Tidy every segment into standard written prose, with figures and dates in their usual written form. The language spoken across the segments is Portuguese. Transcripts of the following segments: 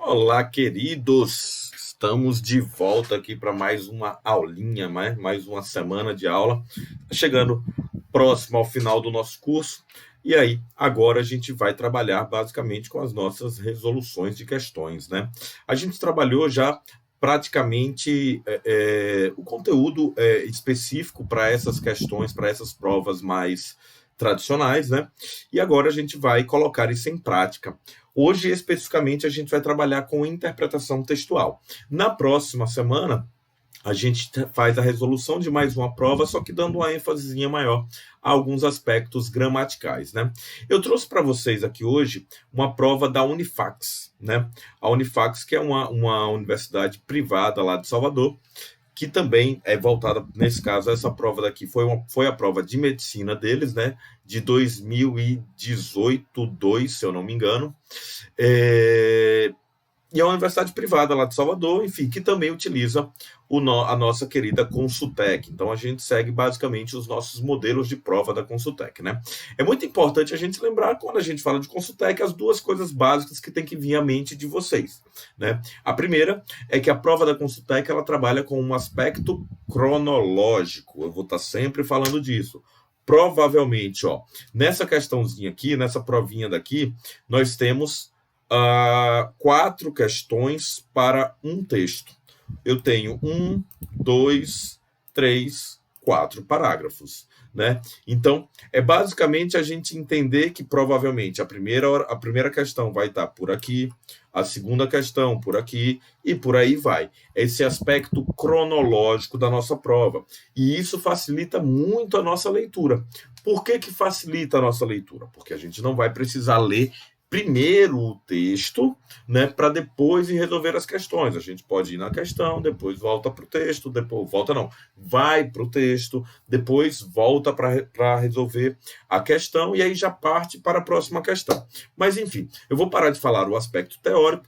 Olá, queridos! Estamos de volta aqui para mais uma aulinha, mais uma semana de aula. Chegando próximo ao final do nosso curso. E aí, agora a gente vai trabalhar basicamente com as nossas resoluções de questões, né? A gente trabalhou já praticamente o conteúdo específico para essas questões, para essas provas mais tradicionais, né? E agora a gente vai colocar isso em prática. Hoje, especificamente, a gente vai trabalhar com interpretação textual. Na próxima semana, a gente faz a resolução de mais uma prova, só que dando uma ênfasezinha maior a alguns aspectos gramaticais, né? Eu trouxe para vocês aqui hoje uma prova da Unifax, né? A Unifax, que é uma universidade privada lá de Salvador, que também é voltada, nesse caso, essa prova daqui foi a prova de medicina deles, né, de 2018-2, se eu não me engano, e é uma universidade privada lá de Salvador, enfim, que também utiliza a nossa querida Consultec. Então, a gente segue basicamente os nossos modelos de prova da Consultec, né? É muito importante a gente lembrar, quando a gente fala de Consultec, as duas coisas básicas que tem que vir à mente de vocês, né? A primeira é que a prova da Consultec, ela trabalha com um aspecto cronológico. Eu vou estar sempre falando disso. Provavelmente, nessa questãozinha aqui, nessa provinha daqui, nós temos 4 questões para um texto. Eu tenho 1, 2, 3, 4 parágrafos, né? Então, é basicamente a gente entender que provavelmente a primeira questão vai estar por aqui, a segunda questão por aqui e por aí vai. Esse aspecto cronológico da nossa prova. E isso facilita muito a nossa leitura. Por que facilita a nossa leitura? Porque a gente não vai precisar ler primeiro o texto, né, para depois ir resolver as questões. A gente pode ir na questão, depois volta para o texto, vai para o texto, depois volta para resolver a questão e aí já parte para a próxima questão. Mas, enfim, eu vou parar de falar o aspecto teórico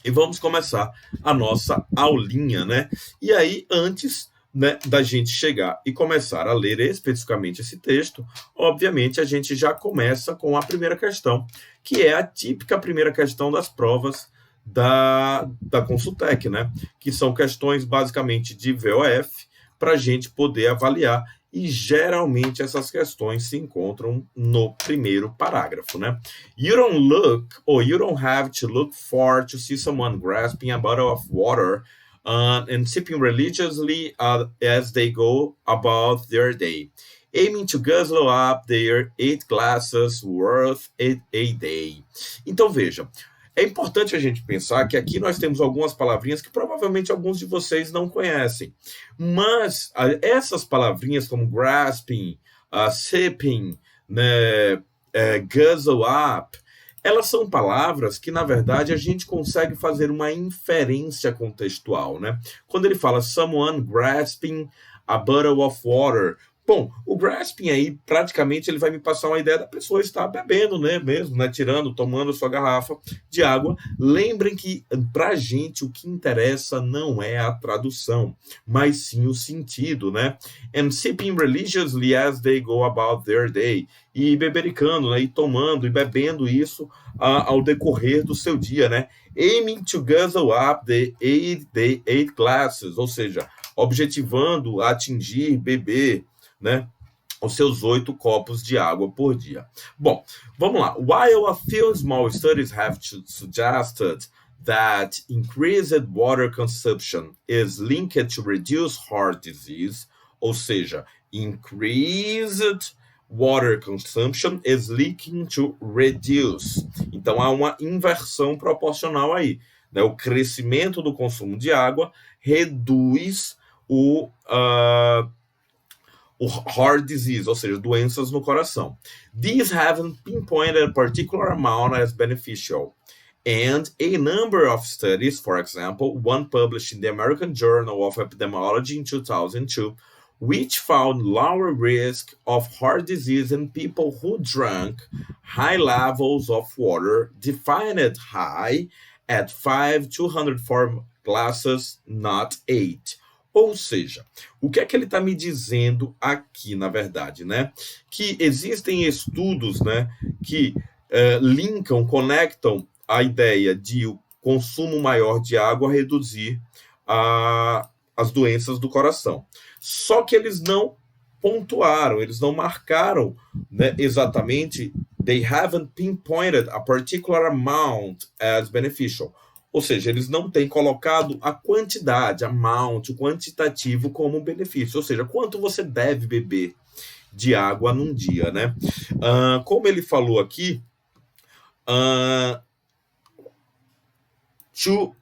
e vamos começar a nossa aulinha, né? E aí, antes, né, da gente chegar e começar a ler especificamente esse texto, obviamente a gente já começa com a primeira questão, que é a típica primeira questão das provas da Consultec, né? Que são questões basicamente de VOF para a gente poder avaliar, e geralmente essas questões se encontram no primeiro parágrafo, né? You don't have to look for to see someone grasping a bottle of water and sipping religiously as they go about their day, aiming to guzzle up their 8 glasses worth a day. Então, veja, é importante a gente pensar que aqui nós temos algumas palavrinhas que provavelmente alguns de vocês não conhecem, mas essas palavrinhas como grasping, sipping, né, guzzle up, elas são palavras que, na verdade, a gente consegue fazer uma inferência contextual, né? Quando ele fala someone grasping a bottle of water, bom, o grasping aí, praticamente, ele vai me passar uma ideia da pessoa estar bebendo, né, mesmo, né, tomando sua garrafa de água. Lembrem que, pra gente, o que interessa não é a tradução, mas sim o sentido, né? And sipping religiously as they go about their day. E bebericando, né, e tomando e bebendo isso ao decorrer do seu dia, né? Aiming to guzzle up the 8 glasses, ou seja, objetivando atingir, beber, né, os seus 8 copos de água por dia. Bom, vamos lá. While a few small studies have suggested that increased water consumption is linked to reduced heart disease, ou seja, increased water consumption is linking to reduce. Então, há uma inversão proporcional aí, né? O crescimento do consumo de água reduz o heart disease, ou seja, doenças no coração. These haven't pinpointed a particular amount as beneficial. And a number of studies, for example, one published in the American Journal of Epidemiology in 2002, which found lower risk of heart disease in people who drank high levels of water, defined high at 204 glasses, not 8. Ou seja, o que é que ele está me dizendo aqui, na verdade, né? Que existem estudos, né, que linkam, conectam a ideia de consumo maior de água reduzir as doenças do coração. Só que eles não pontuaram, eles não marcaram, né, exatamente, they haven't pinpointed a particular amount as beneficial. Ou seja, eles não têm colocado a quantidade, amount, o quantitativo como benefício. Ou seja, quanto você deve beber de água num dia, né? Como ele falou aqui, 5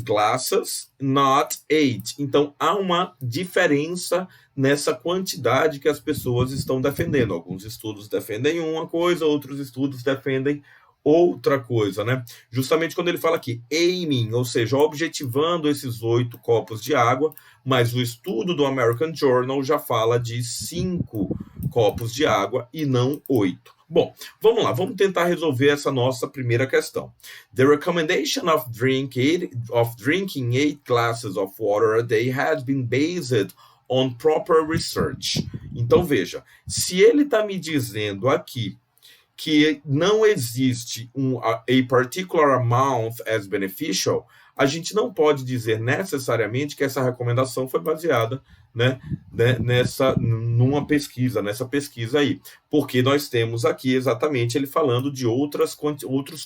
glasses, not 8. Então, há uma diferença nessa quantidade que as pessoas estão defendendo. Alguns estudos defendem uma coisa, outros estudos defendem outra coisa, né? Justamente quando ele fala aqui, aiming, ou seja, objetivando esses 8 copos de água, mas o estudo do American Journal já fala de 5 copos de água e não 8. Bom, vamos lá, vamos tentar resolver essa nossa primeira questão. The recommendation of drinking 8 glasses of water a day has been based on proper research. Então, veja, se ele está me dizendo aqui que não existe a particular amount as beneficial, a gente não pode dizer necessariamente que essa recomendação foi baseada, né, nessa pesquisa aí, porque nós temos aqui exatamente ele falando de outros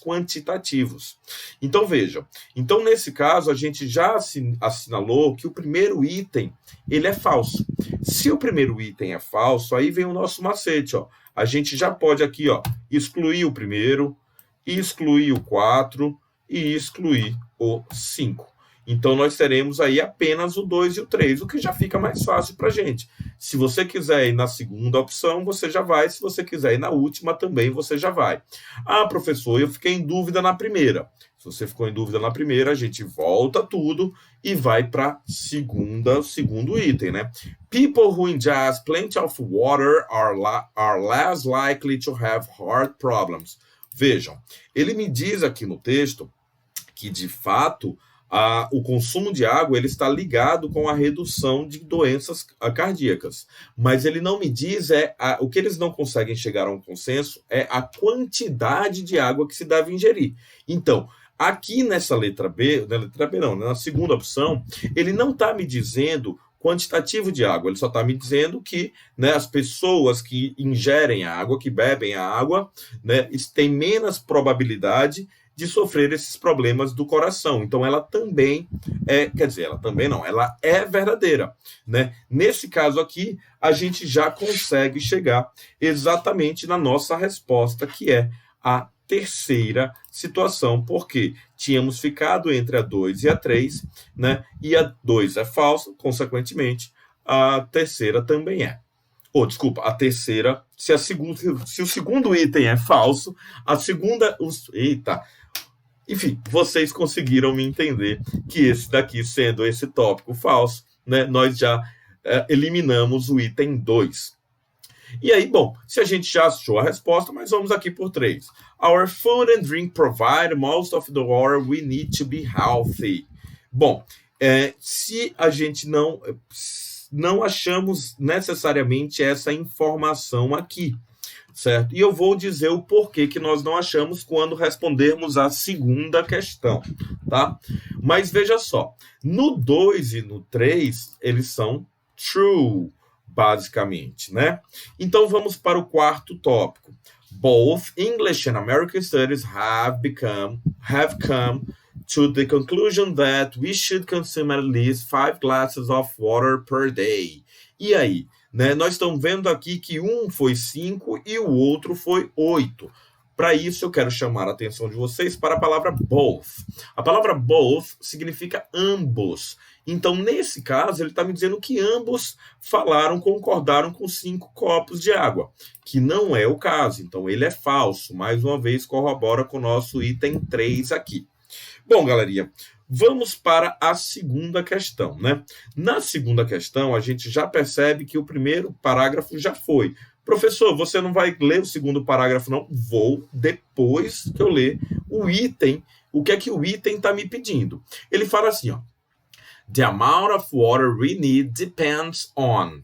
quantitativos. Então, veja, então nesse caso a gente já assinalou que o primeiro item ele é falso. Se o primeiro item é falso, aí vem o nosso macete, ó. A gente já pode aqui, ó, excluir o primeiro, excluir o 4 e excluir o 5. Então, nós teremos aí apenas o 2 e o 3, o que já fica mais fácil para a gente. Se você quiser ir na segunda opção, você já vai. Se você quiser ir na última, também você já vai. Ah, professor, eu fiquei em dúvida na primeira. Se você ficou em dúvida na primeira, a gente volta tudo e vai para segundo item, né? People who ingest plenty of water are less likely to have heart problems. Vejam, ele me diz aqui no texto que, de fato, o consumo de água ele está ligado com a redução de doenças cardíacas. Mas ele não me diz, o que eles não conseguem chegar a um consenso é a quantidade de água que se deve ingerir. Então, aqui nessa letra B não, na segunda opção, ele não está me dizendo quantitativo de água, ele só está me dizendo que, né, as pessoas que ingerem a água, que bebem a água, né, têm menos probabilidade de sofrer esses problemas do coração. Então, ela também ela é verdadeira, né? Nesse caso aqui, a gente já consegue chegar exatamente na nossa resposta, que é a terceira situação, porque tínhamos ficado entre a 2 e a 3, né? E a 2 é falsa, consequentemente, a terceira também é. A terceira, se o segundo item é falso, a segunda... Enfim, vocês conseguiram me entender que esse daqui, sendo esse tópico falso, né, nós já eliminamos o item 2. E aí, bom, se a gente já achou a resposta, mas vamos aqui por 3. Our food and drink provide most of the water we need to be healthy. Bom, se a gente não achamos necessariamente essa informação aqui, certo? E eu vou dizer o porquê que nós não achamos quando respondermos a segunda questão, tá? Mas veja só, no 2 e no 3, eles são true, basicamente, né? Então vamos para o quarto tópico. Both English and American Studies have come to the conclusion that we should consume at least 5 glasses of water per day. E aí? Né? Nós estamos vendo aqui que um foi 5 e o outro foi 8. Para isso, eu quero chamar a atenção de vocês para a palavra both. A palavra both significa ambos. Então, nesse caso, ele está me dizendo que ambos concordaram com 5 copos de água, que não é o caso. Então, ele é falso. Mais uma vez, corrobora com o nosso item 3 aqui. Bom, galerinha, vamos para a segunda questão, né? Na segunda questão, a gente já percebe que o primeiro parágrafo já foi. Professor, você não vai ler o segundo parágrafo, não? Vou, depois que eu ler o item, o que é que o item está me pedindo. Ele fala assim, ó. The amount of water we need depends on.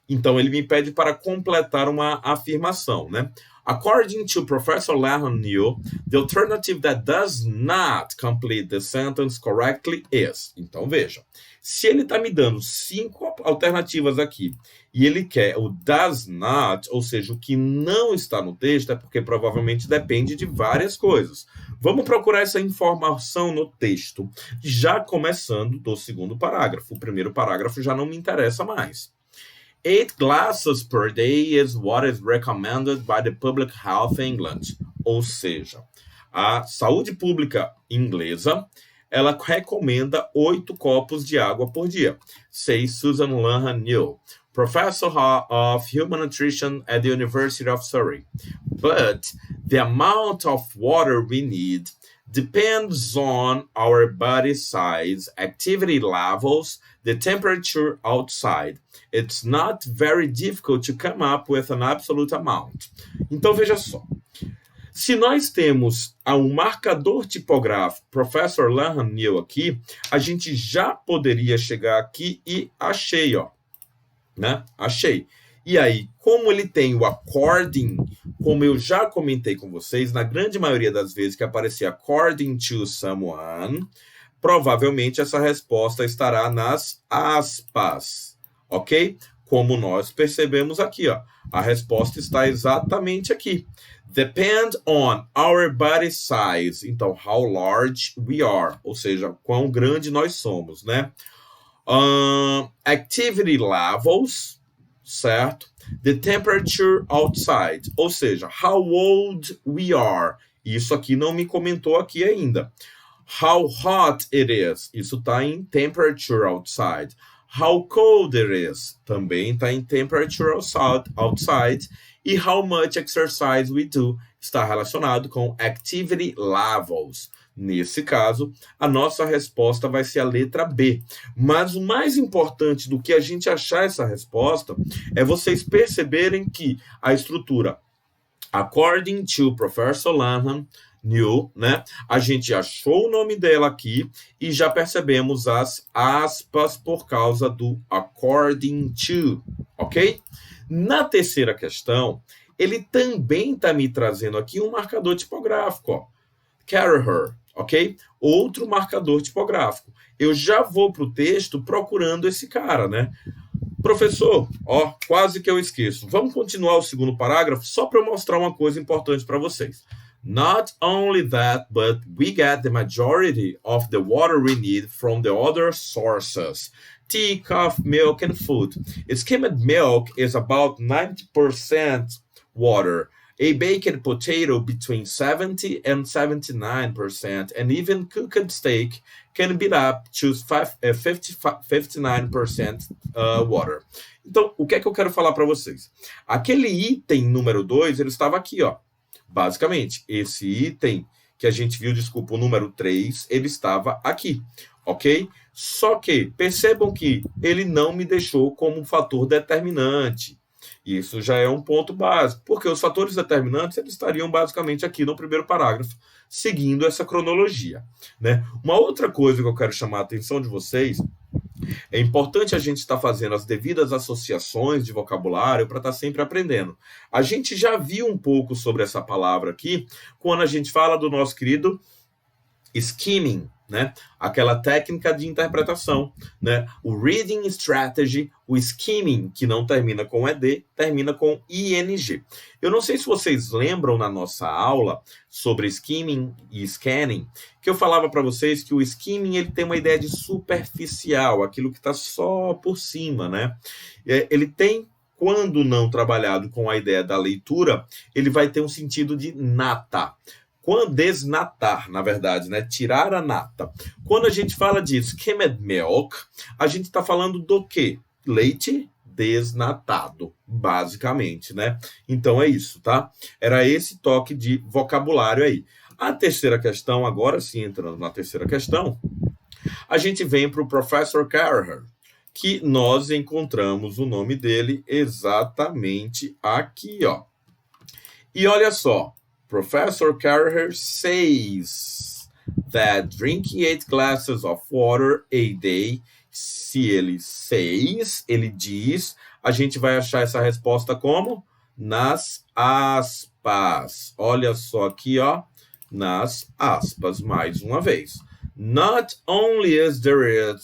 Então, ele me pede para completar uma afirmação, né? According to Professor Lahan New, the alternative that does not complete the sentence correctly is. Então, veja. Se ele está me dando 5 alternativas aqui e ele quer o does not, ou seja, o que não está no texto, é porque provavelmente depende de várias coisas. Vamos procurar essa informação no texto, já começando do segundo parágrafo. O primeiro parágrafo já não me interessa mais. 8 glasses per day is what is recommended by the Public Health England. Ou seja, a saúde pública inglesa, ela recomenda 8 copos de água por dia, says Susan Lahan New, professor of human nutrition at the University of Surrey. But the amount of water we need depends on our body size, activity levels, the temperature outside. It's not very difficult to come up with an absolute amount. Então, veja só. Se nós temos um marcador tipográfico, Professor Lahan New aqui, a gente já poderia chegar aqui e achei, ó, né? Achei. E aí, como ele tem o according, como eu já comentei com vocês, na grande maioria das vezes que aparecer according to someone, provavelmente essa resposta estará nas aspas, ok? Como nós percebemos aqui, ó, a resposta está exatamente aqui. Depend on our body size. Então, how large we are. Ou seja, quão grande nós somos, né? Activity levels, certo? The temperature outside. Ou seja, how old we are. Isso aqui não me comentou aqui ainda. How hot it is. Isso está em temperature outside. How cold it is. Também está em temperature outside. E how much exercise we do está relacionado com activity levels. Nesse caso, a nossa resposta vai ser a letra B. Mas o mais importante do que a gente achar essa resposta é vocês perceberem que a estrutura, according to Professor Lahan New, né? A gente achou o nome dela aqui e já percebemos as aspas por causa do according to, ok? Na terceira questão, ele também está me trazendo aqui um marcador tipográfico, ó. Carrier, ok? Outro marcador tipográfico. Eu já vou para o texto procurando esse cara, né? Professor, ó, quase que eu esqueço. Vamos continuar o segundo parágrafo só para eu mostrar uma coisa importante para vocês. Not only that, but we get the majority of the water we need from the other sources. Tea, coffee, milk, and food. Skimmed milk is about 90% water. A baked potato between 70 and 79%, and even cooked steak can be up to 59% water. Então, o que é que eu quero falar para vocês? Aquele item número 2, ele estava aqui, ó. Basicamente, esse item que a gente viu, desculpa, o número 3, ele estava aqui, ok? Só que percebam que ele não me deixou como um fator determinante. Isso já é um ponto básico, porque os fatores determinantes eles estariam basicamente aqui no primeiro parágrafo, seguindo essa cronologia, né? Uma outra coisa que eu quero chamar a atenção de vocês, é importante a gente estar fazendo as devidas associações de vocabulário para estar sempre aprendendo. A gente já viu um pouco sobre essa palavra aqui, quando a gente fala do nosso querido skimming, né? Aquela técnica de interpretação, né? O reading strategy, o skimming, que não termina com ED, termina com ING. Eu não sei se vocês lembram na nossa aula sobre skimming e scanning, que eu falava para vocês que o skimming ele tem uma ideia de superficial, aquilo que está só por cima, né? Ele tem, quando não trabalhado com a ideia da leitura, ele vai ter um sentido de nata. Quando desnatar, na verdade, né? Tirar a nata. Quando a gente fala de skimmed milk, a gente está falando do quê? Leite desnatado, basicamente, né? Então é isso, tá? Era esse toque de vocabulário aí. A terceira questão, agora sim, entrando na terceira questão, a gente vem para o Professor Carrier, que nós encontramos o nome dele exatamente aqui, ó. E olha só, Professor Carrier says that drinking 8 glasses of water a day, se ele diz, a gente vai achar essa resposta como? Nas aspas. aspas. Olha só aqui, ó, nas aspas, mais uma vez. Not only is there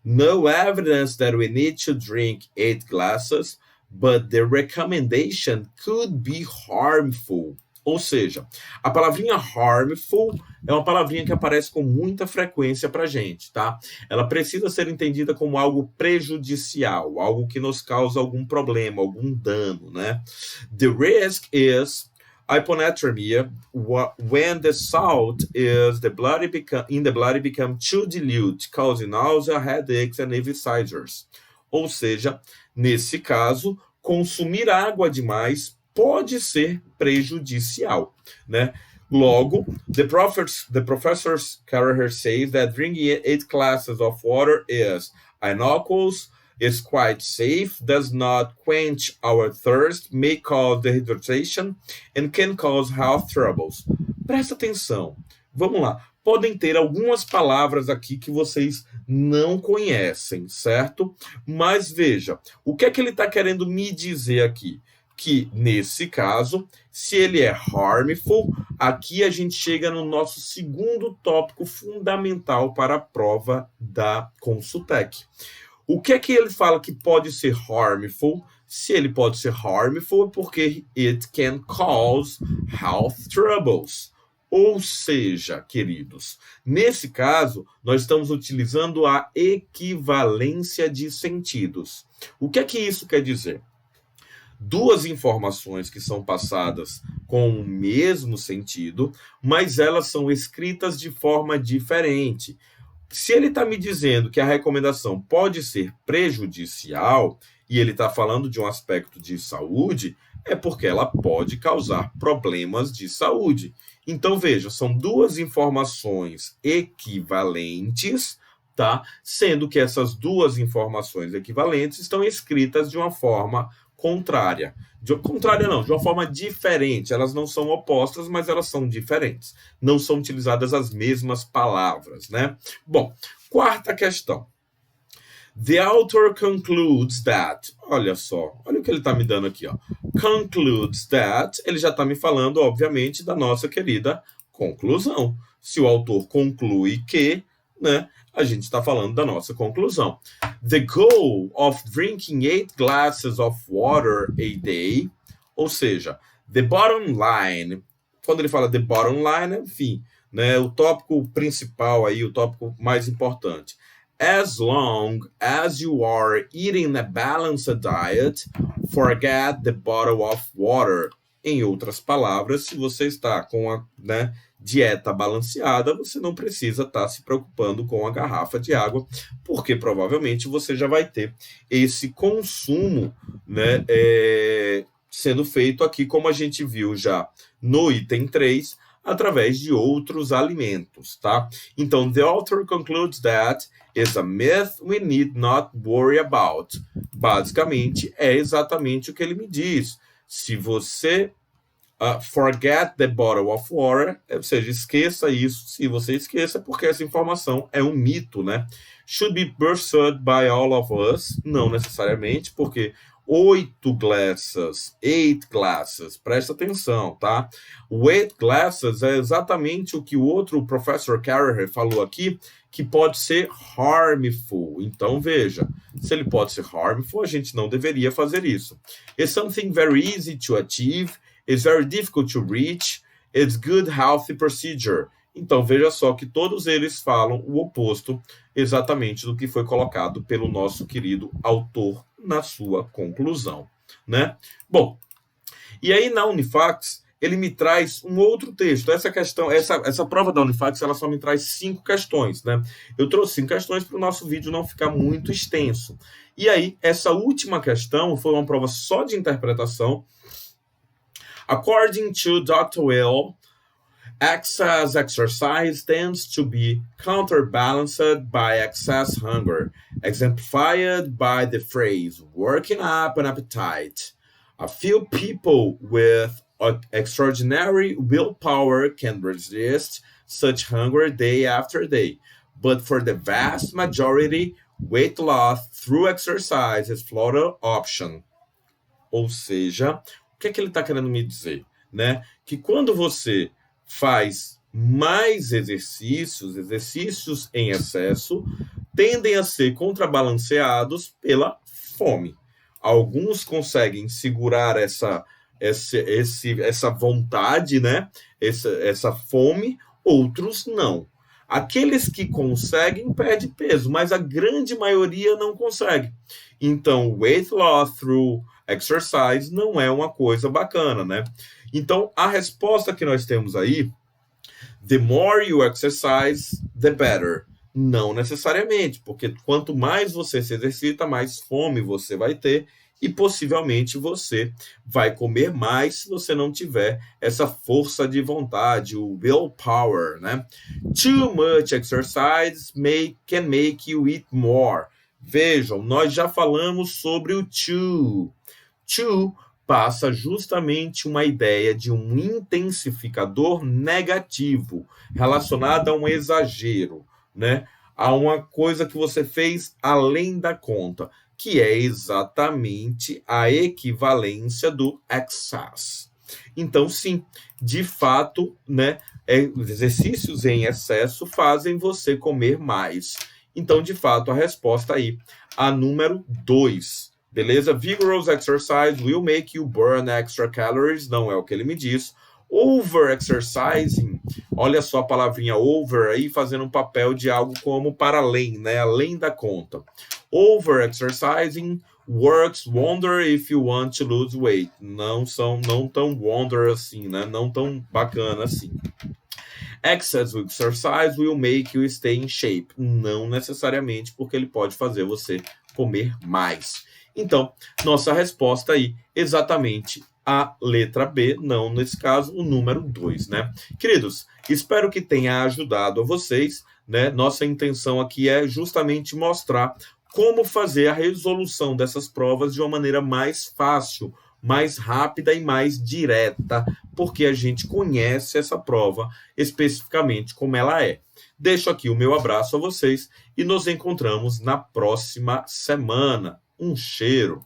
no evidence that we need to drink 8 glasses, but the recommendation could be harmful. Ou seja, a palavrinha harmful é uma palavrinha que aparece com muita frequência para a gente, tá? Ela precisa ser entendida como algo prejudicial, algo que nos causa algum problema, algum dano, né? The risk is hyponatremia when the salt is in the blood become too dilute, causing nausea, headaches and heavy seizures. Ou seja, nesse caso, consumir água demais pode ser prejudicial, né? Logo, the professor Carraher says that drinking 8 glasses of water is innocuous, is quite safe, does not quench our thirst, may cause dehydration, and can cause health troubles. Presta atenção. Vamos lá. Podem ter algumas palavras aqui que vocês não conhecem, certo? Mas veja, o que é que ele está querendo me dizer aqui? Que, nesse caso, se ele é harmful, aqui a gente chega no nosso segundo tópico fundamental para a prova da Consultec. O que é que ele fala que pode ser harmful? Se ele pode ser harmful, é porque it can cause health troubles. Ou seja, queridos, nesse caso, nós estamos utilizando a equivalência de sentidos. O que é que isso quer dizer? Duas informações que são passadas com o mesmo sentido, mas elas são escritas de forma diferente. Se ele está me dizendo que a recomendação pode ser prejudicial, e ele está falando de um aspecto de saúde, é porque ela pode causar problemas de saúde. Então, veja, são duas informações equivalentes, tá? Sendo que essas duas informações equivalentes estão escritas de uma forma contrária. De uma forma diferente. Elas não são opostas, mas elas são diferentes. Não são utilizadas as mesmas palavras, né? Bom, quarta questão. The author concludes that... Olha só, olha o que ele está me dando aqui, ó. Concludes that... Ele já está me falando, obviamente, da nossa querida conclusão. Se o autor conclui que, né, a gente está falando da nossa conclusão. The goal of drinking 8 glasses of water a day, ou seja, the bottom line, quando ele fala the bottom line, enfim, né, o tópico principal aí, o tópico mais importante. As long as you are eating a balanced diet, forget the bottle of water. Em outras palavras, se você está com a, né, dieta balanceada, você não precisa estar se preocupando com a garrafa de água, porque provavelmente você já vai ter esse consumo, né, sendo feito aqui, como a gente viu já no item 3, através de outros alimentos, tá? Então, the author concludes that is a myth we need not worry about. Basicamente, é exatamente o que ele me diz. Se você forget the bottle of water, ou seja, esqueça isso. Se você esqueça, porque essa informação é um mito, né? Should be pursued by all of us? Não necessariamente, porque 8 glasses, presta atenção, tá? O 8 glasses é exatamente o que o outro professor Carraher falou aqui, que pode ser harmful. Então, veja, se ele pode ser harmful, a gente não deveria fazer isso. It's something very easy to achieve, it's very difficult to reach, it's good healthy procedure. Então, veja só que todos eles falam o oposto exatamente do que foi colocado pelo nosso querido autor na sua conclusão, né? Bom, e aí na Unifax, ele me traz um outro texto. Essa questão, essa prova da Unifax, ela só me traz 5 questões, né? Eu trouxe 5 questões para o nosso vídeo não ficar muito extenso. E aí, essa última questão foi uma prova só de interpretação. According to Dr. Will, excess exercise tends to be counterbalanced by excess hunger, exemplified by the phrase working up an appetite. A few people with extraordinary willpower can resist such hunger day after day, but for the vast majority, weight loss through exercise is flawed option. Ou seja, o que é que ele está querendo me dizer? né, que quando você faz mais exercícios em excesso, tendem a ser contrabalanceados pela fome. Alguns conseguem segurar essa vontade, né? Essa fome, outros não. Aqueles que conseguem perdem peso, mas a grande maioria não consegue. Então, weight loss through exercise não é uma coisa bacana, né? Então, a resposta que nós temos aí, the more you exercise, the better. Não necessariamente, porque quanto mais você se exercita, mais fome você vai ter e possivelmente você vai comer mais se você não tiver essa força de vontade, o willpower, né? Too much exercise can make you eat more. Vejam, nós já falamos sobre o too. Too passa justamente uma ideia de um intensificador negativo, relacionado a um exagero, né? A uma coisa que você fez além da conta, que é exatamente a equivalência do excess. Então, sim, de fato, né, exercícios em excesso fazem você comer mais. Então, de fato, a resposta aí, a número 2. Beleza? Vigorous exercise will make you burn extra calories. Não é o que ele me diz. Over-exercising, olha só a palavrinha over aí fazendo um papel de algo como para além, né? Além da conta. Over-exercising works wonder if you want to lose weight. Não tão wonder assim, né? Não tão bacana assim. Excess exercise will make you stay in shape. Não necessariamente, porque ele pode fazer você comer mais. Então, nossa resposta aí, exatamente a letra B, não nesse caso, o número 2, né? Queridos, espero que tenha ajudado a vocês, né? Nossa intenção aqui é justamente mostrar como fazer a resolução dessas provas de uma maneira mais fácil, mais rápida e mais direta, porque a gente conhece essa prova especificamente como ela é. Deixo aqui o meu abraço a vocês e nos encontramos na próxima semana. Um cheiro!